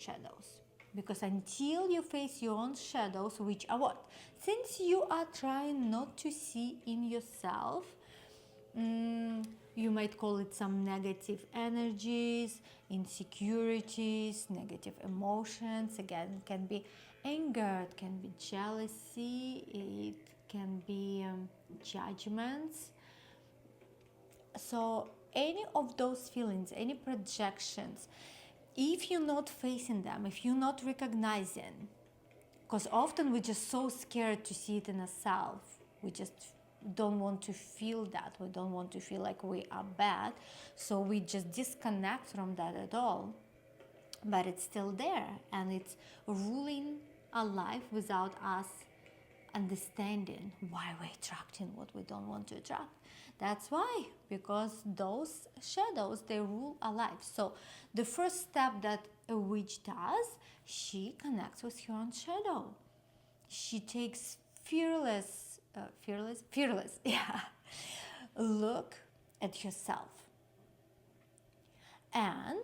shadows. Because until you face your own shadows, which are what? Since you are trying not to see in yourself, you might call it some negative energies, insecurities, negative emotions. Again, it can be anger, it can be jealousy, it can be judgments. So any of those feelings, any projections, if you're not facing them, if you're not recognizing, because often we're just so scared to see it in ourselves, we just don't want to feel that, we don't want to feel like we are bad, so we just disconnect from that at all. But it's still there, and it's ruling our life without us understanding why we're attracting what we don't want to attract. That's why, because those shadows, they rule our life. So the first step that a witch does, she connects with her own shadow. She takes fearless, yeah, look at herself and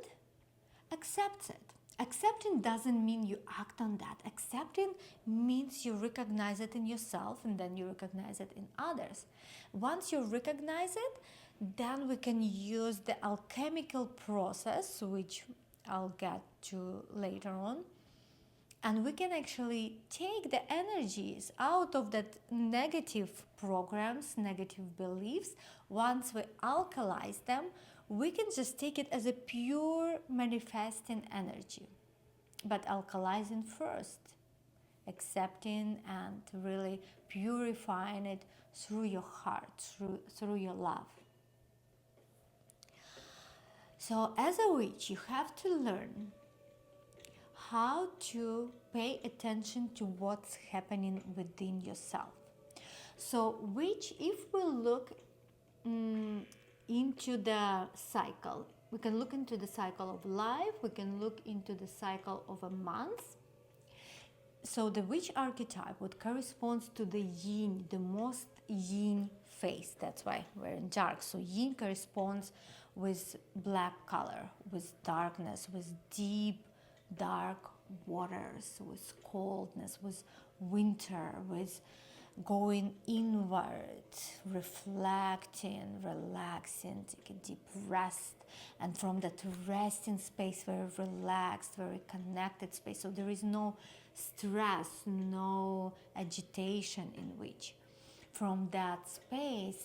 accepts it. Accepting doesn't mean you act on that. Accepting means you recognize it in yourself, and then you recognize it in others. Once you recognize it, then we can use the alchemical process, which I'll get to later on, and we can actually take the energies out of that negative programs, negative beliefs. Once we alkalize them, we can just take it as a pure manifesting energy, but alkalizing first, accepting and really purifying it through your heart, through your love. So as a witch, you have to learn how to pay attention to what's happening within yourself. So which, if we look into the cycle, we can look into the cycle of life, we can look into the cycle of a month. So the witch archetype, what corresponds to the yin, the most yin face, that's why we're in dark. So yin corresponds with black color, with darkness, with deep dark waters, with coldness, with winter, with going inward, reflecting, relaxing, take a deep rest, and from that resting space, very relaxed, very connected space, so there is no stress, no agitation in which. From that space,